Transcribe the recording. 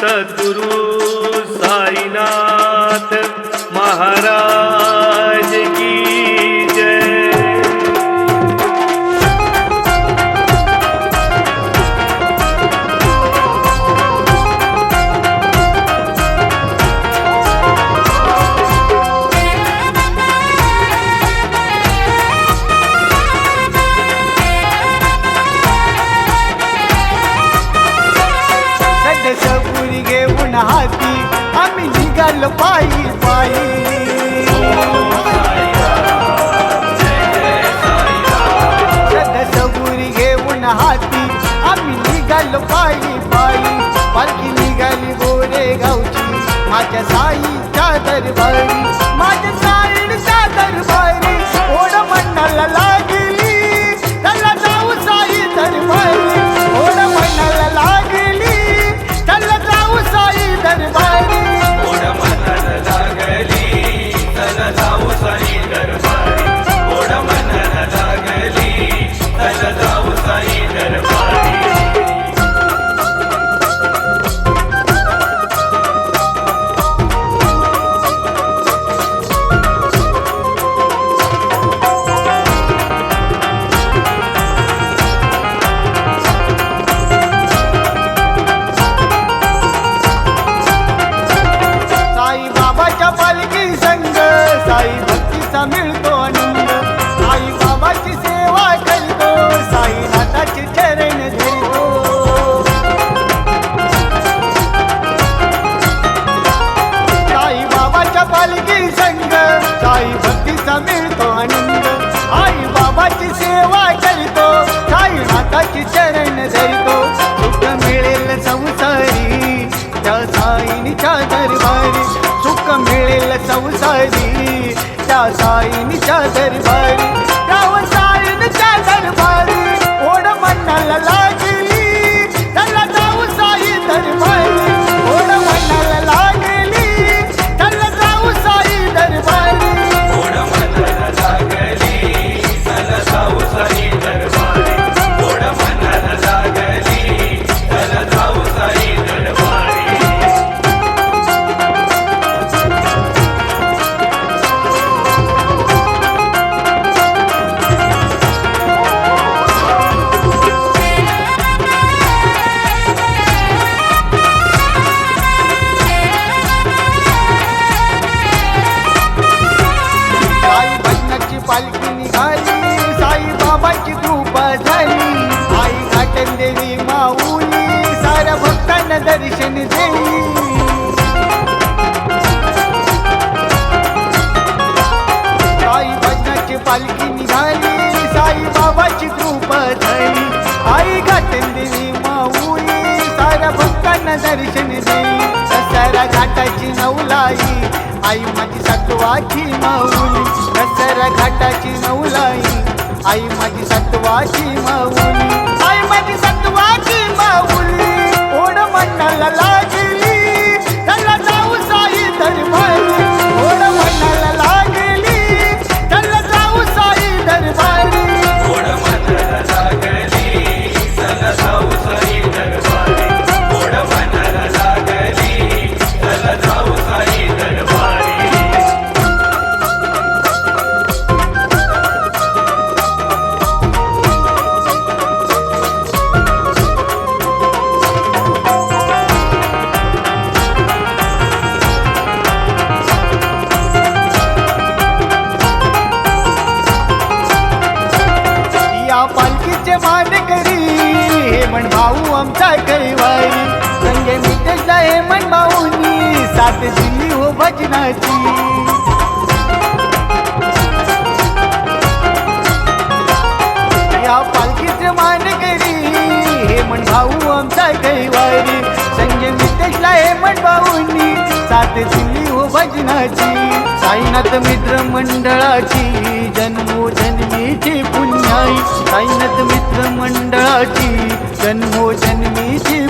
सद्गुरु साईनाथ महाराज की जय। सदसपुरी घेऊन हाती आम्ही निघालो पायी पायी। सदसपुरी घेऊन हाती आम्ही निघालो पायी पायी। पालखी निघाली गोरेगावची माझ्या साईच्या दरबारी, माझ्या साईच्या दरबारी। ओढ म्हणाला लागली चला जाऊ साई दरबारी, ओढ म्हणाला लागली चला जाऊ साई दरबारी, ओढ म्हणाला लागली चला जाऊ साई दरबारी, ओढ म्हणाला लागली चला जाऊ साई दरबारी। साई बाबाच्या पालखी संग साई भक्तीचा मिळतो आनंद। साई बाबाची सेवा करतो, साई नाथाचे चरण धरतो। साई बाबाच्या पालखी संग साई भक्तीचा मिळतो आनंद। आई बाबाची सेवा करतो, साई नाथाचे चरण धरतो। सुख मिळेल संसारी त्या साईनीच्या दरबारी, सुख मिळेल संसारी त्या साईनीच्या दरबारी, त्या साईनीच्या दरबारी। ओढ म्हणाला लागली चला जाऊ साई दरबारी, ओढ म्हणाला लागली चला जाऊ साई दरबारी, ओढ म्हणाला लागली चला जाऊ साई दरबारी, ओढ म्हणाला लागली चला जाऊ साई दरबारी। साई भजनाची पालखी निघाली, साई बाबाची कृपा झाली। आई घाटन देवी माऊली साऱ्या भक्तांना दर्शन देई। साई भजनाची पालखी निघाली, साई बाबाची कृपा झाली। आई घाटन देवी माऊली साऱ्या भक्तांना दर्शन देई। दसरा घाटाची नवलाई आई माझी सत्वाची माऊली, दसरा घाटाची नवलाई आई माझी सत्वाची माऊली, आई माझी सत्वाची माऊली। ओढ म्हणाला लागली चला जाऊ साई दरबारी, ओढ म्हणाला लागली चला जाऊ साई दरबारी, ओढ म्हणाला लागली चला जाऊ साई दरबारी, ओढ म्हणाला लागली चला जाऊ साई दरबारी। या पालखीचे मानकरी हे म्हण भाऊ आमचा कैवारी। संजय मितेशला हे म्हण भाऊनी साथ दिली हो भजनाची। या पालखीचे मानकरी हे म्हण भाऊ आमचा कैवारी। संजय मितेशला हे म्हण भाऊनी साथ दिली हो भजनाची। साईनाथ मित्र मंडळाची जन्मोजन्मीची पुण्याई, साईनाथ मित्र मंडळाची जन्मोजन्मीची